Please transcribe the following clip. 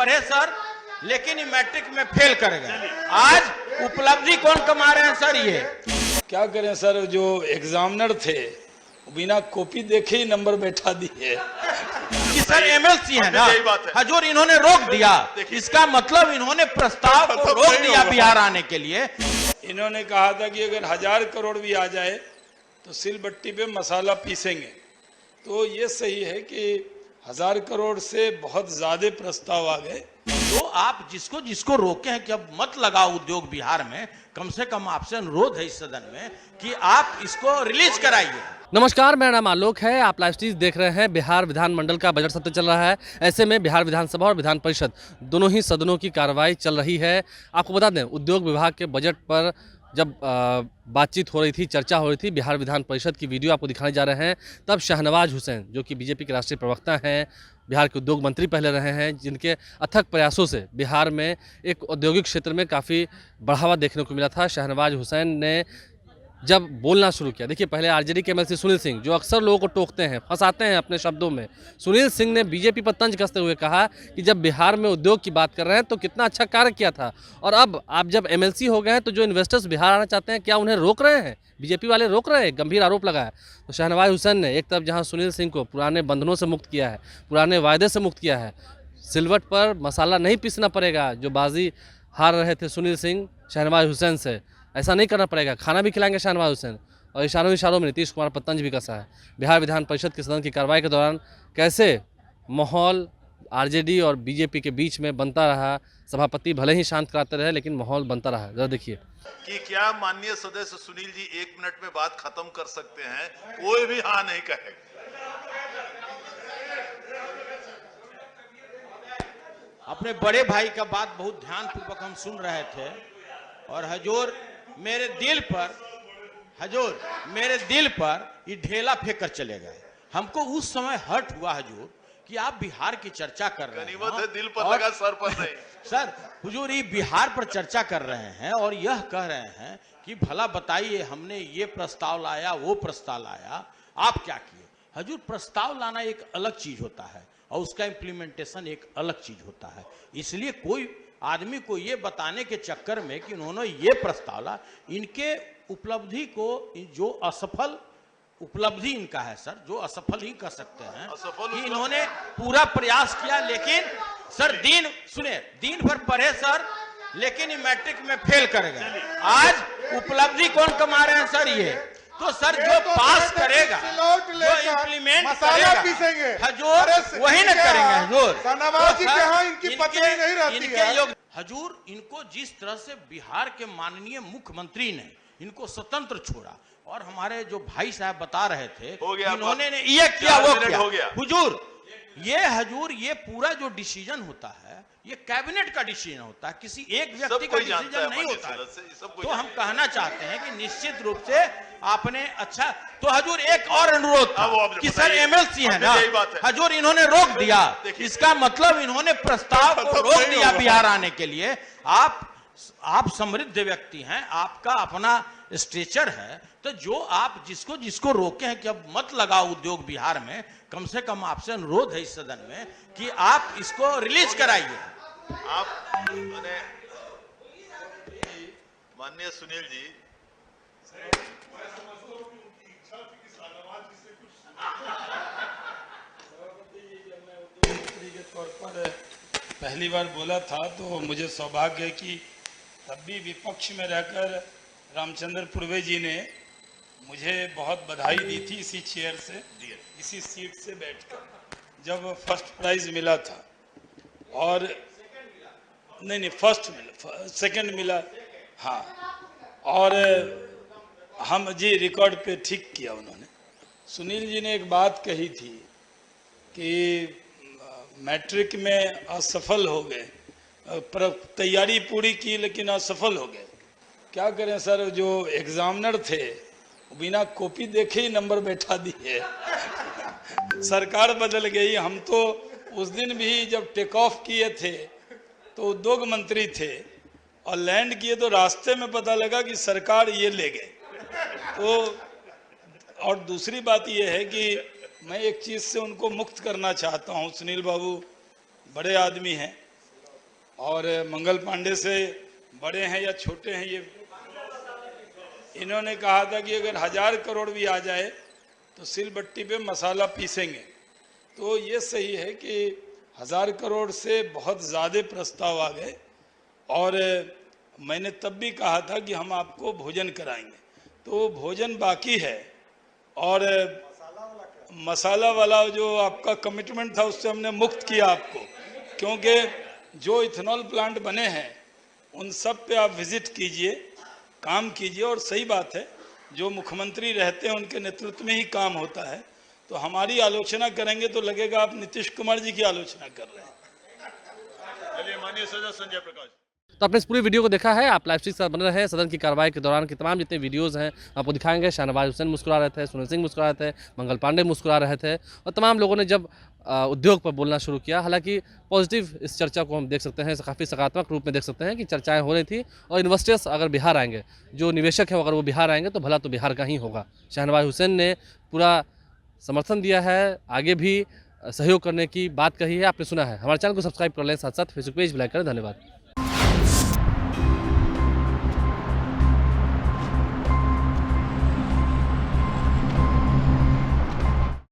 पढ़े सर, लेकिन ये मैट्रिक में फेल कर गए। आज उपलब्धि कौन कमा रहे हैं सर? ये क्या करें सर, जो एग्जामिनर थे बिना कॉपी देखे ही नंबर बैठा दिए कि सर एमएलसी है ना हजूर, इन्होंने रोक दिया। इसका मतलब इन्होंने प्रस्ताव को रोक दिया बिहार आने के लिए। इन्होंने कहा था कि अगर 1000 करोड़ भी आ जाए तो सिलबट्टी पे मसाला पीसेंगे। तो ये सही है कि 1000 करोड़ से बहुत ज्यादा प्रस्ताव आ गए। तो आप जिसको जिसको रोके हैं कि अब मत लगाओ उद्योग बिहार में, कम से कम आपसे अनुरोध है इस सदन में कि आप इसको रिलीज कराइए। नमस्कार, मेरा नाम आलोक है। आप लाइव स्ट्रीम देख रहे हैं। बिहार विधानमंडल का बजट सत्र चल रहा है। ऐसे में बिहार विधानसभा और विधान परिषद दोनों ही सदनों की कार्रवाई चल रही है। आपको बता दें, उद्योग विभाग के बजट पर जब बातचीत हो रही थी, चर्चा हो रही थी, बिहार विधान परिषद की वीडियो आपको दिखाने जा रहे हैं, तब शाहनवाज हुसैन जो कि बीजेपी के राष्ट्रीय प्रवक्ता हैं, बिहार के उद्योग मंत्री पहले रहे हैं, जिनके अथक प्रयासों से बिहार में एक औद्योगिक क्षेत्र में काफ़ी बढ़ावा देखने को मिला था। शाहनवाज हुसैन ने जब बोलना शुरू किया, देखिए पहले आरजेडी के एमएलसी सुनील सिंह जो अक्सर लोगों को टोकते हैं, फंसाते हैं अपने शब्दों में, सुनील सिंह ने बीजेपी पर तंज कसते हुए कहा कि जब बिहार में उद्योग की बात कर रहे हैं तो कितना अच्छा कार्य किया था, और अब आप जब एमएलसी हो गए हैं तो जो इन्वेस्टर्स बिहार आना चाहते हैं क्या उन्हें रोक रहे हैं? बीजेपी वाले रोक रहे हैं? गंभीर आरोप लगाया। तो शाहनवाज हुसैन ने एक तरफ जहाँ सुनील सिंह को पुराने बंधनों से मुक्त किया है, पुराने वायदे से मुक्त किया है, सिलवट पर मसाला नहीं पीसना पड़ेगा, जो बाजी हार रहे थे सुनील सिंह शाहनवाज हुसैन से, ऐसा नहीं करना पड़ेगा, खाना भी खिलाएंगे शाहनवाज हुसैन। और इशारों में नीतीश कुमार पर तंज भी कसा है। बिहार विधान परिषद के सदन की कार्रवाई के दौरान कैसे माहौल आरजेडी और बीजेपी के बीच में बनता रहा, सभापति भले ही शांत कराते रहे लेकिन माहौल बनता रहा। जरा देखिए कि क्या माननीय सदस्य सुनील जी 1 मिनट में बात खत्म कर सकते हैं? कोई भी हाँ नहीं कहेगा। अपने बड़े भाई का बात बहुत ध्यान पूर्वक हम सुन रहे थे, और हजूर मेरे दिल पर ये ढेला फेंक कर चले गए। हमको उस समय हर्ट हुआ हजूर कि आप बिहार की चर्चा कर रहे हैं, दिल पर लगा सर पर नहीं। सर हुजूर ये बिहार पर चर्चा कर रहे हैं और यह कह रहे हैं कि भला बताइए हमने ये प्रस्ताव लाया, वो प्रस्ताव लाया, आप क्या किए? हजूर प्रस्ताव लाना एक अलग चीज होता है और उसका इम्प्लीमेंटेशन एक अलग चीज होता है। इसलिए कोई आदमी को ये बताने के चक्कर में कि उन्होंने ये प्रस्ताव ला, इनके उपलब्धि को, जो असफल उपलब्धि इनका है सर, जो असफल ही कर सकते हैं कि इन्होंने पूरा प्रयास किया, लेकिन सर दिन भर पढ़े सर, लेकिन ये मैट्रिक में फेल कर गए। आज उपलब्धि कौन कमा रहे हैं सर? ये तो सर जो पास करेगा, जो इम्प्लीमेंट करेगा हजूर, वही न करेंगे हजूर। हजूर इनको जिस तरह से बिहार के माननीय मुख्यमंत्री ने इनको स्वतंत्र छोड़ा, और हमारे जो भाई साहब बता रहे थे इन्होंने ये किया वो किया। हजूर ये पूरा जो डिसीजन होता है ये कैबिनेट का डिसीजन होता है, किसी एक व्यक्ति का डिसीजन नहीं होता है। तो हम कहना चाहते हैं कि निश्चित रूप से आपने अच्छा, तो हजूर एक और अनुरोध था कि सर एमएलसी है ना हजूर, इन्होंने रोक दिया। इसका मतलब इन्होंने प्रस्ताव को रोक दिया बिहार आने के लिए। आप समृद्ध व्यक्ति हैं, आपका अपना स्ट्रेचर है, तो जो आप जिसको जिसको रोके हैं कि अब मत लगाओ उद्योग बिहार में, कम से कम आपसे अनुरोध है इस सदन में कि आप इसको रिलीज कराइए। आप माननीय सुनील जी, के तौर पर पहली बार बोला था, तो मुझे सौभाग्य है कि तब भी विपक्ष में रहकर रामचंद्र पूर्वे जी ने मुझे बहुत बधाई दी थी इसी चेयर से, इसी सीट से बैठकर, जब फर्स्ट प्राइज मिला था। और नहीं फर्स्ट मिला, सेकंड मिला, हाँ। और हम जी रिकॉर्ड पे ठीक किया उन्होंने। सुनील जी ने एक बात कही थी कि मैट्रिक में असफल हो गए, तैयारी पूरी की लेकिन असफल हो गए। क्या करें सर, जो एग्जामिनर थे बिना कॉपी देखे ही नंबर बैठा दिए। सरकार बदल गई। हम तो उस दिन भी जब टेक ऑफ किए थे तो उद्योग मंत्री थे, और लैंड किए तो रास्ते में पता लगा कि सरकार ये ले गए। तो और दूसरी बात यह है कि मैं एक चीज़ से उनको मुक्त करना चाहता हूँ। सुनील बाबू बड़े आदमी हैं, और मंगल पांडे से बड़े हैं या छोटे हैं, ये इन्होंने कहा था कि अगर 1000 करोड़ भी आ जाए तो सिलबट्टी पे मसाला पीसेंगे। तो ये सही है कि 1000 करोड़ से बहुत ज़्यादा प्रस्ताव आ गए और मैंने तब भी कहा था कि हम आपको भोजन कराएंगे, तो भोजन बाकी है। और मसाला वाला जो आपका कमिटमेंट था उससे हमने मुक्त किया आपको, क्योंकि जो इथेनॉल प्लांट बने हैं उन सब पे आप विजिट कीजिए, काम कीजिए। और सही बात है, जो मुख्यमंत्री रहते हैं उनके नेतृत्व में ही काम होता है। तो हमारी आलोचना करेंगे तो लगेगा आप नीतीश कुमार जी की आलोचना कर रहे हैं। चलिए, माननीय सदस्य संजय प्रकाश। तो आपने इस पूरी वीडियो को देखा है, आप लाइव स्ट्रीम के साथ बने रहे हैं। सदन की कार्रवाई के दौरान के तमाम जितने वीडियोस हैं आपको दिखाएंगे। शाहनवाज हुसैन मुस्कुरा रहे थे, सुनील सिंह मुस्कुरा रहे थे, मंगल पांडे मुस्कुरा रहे थे और तमाम लोगों ने जब उद्योग पर बोलना शुरू किया। हालांकि पॉजिटिव इस चर्चा को हम देख सकते हैं, काफ़ी सकारात्मक रूप में देख सकते हैं कि चर्चाएं हो रही थी और इन्वेस्टर्स अगर बिहार आएंगे, जो निवेशक है अगर वो बिहार आएंगे तो भला तो बिहार का ही होगा। शाहनवाज हुसैन ने पूरा समर्थन दिया है, आगे भी सहयोग करने की बात कही है, आपने सुना है। हमारे चैनल को सब्सक्राइब कर लें, साथ साथ फेसबुक पेज भी लाइक करें। धन्यवाद।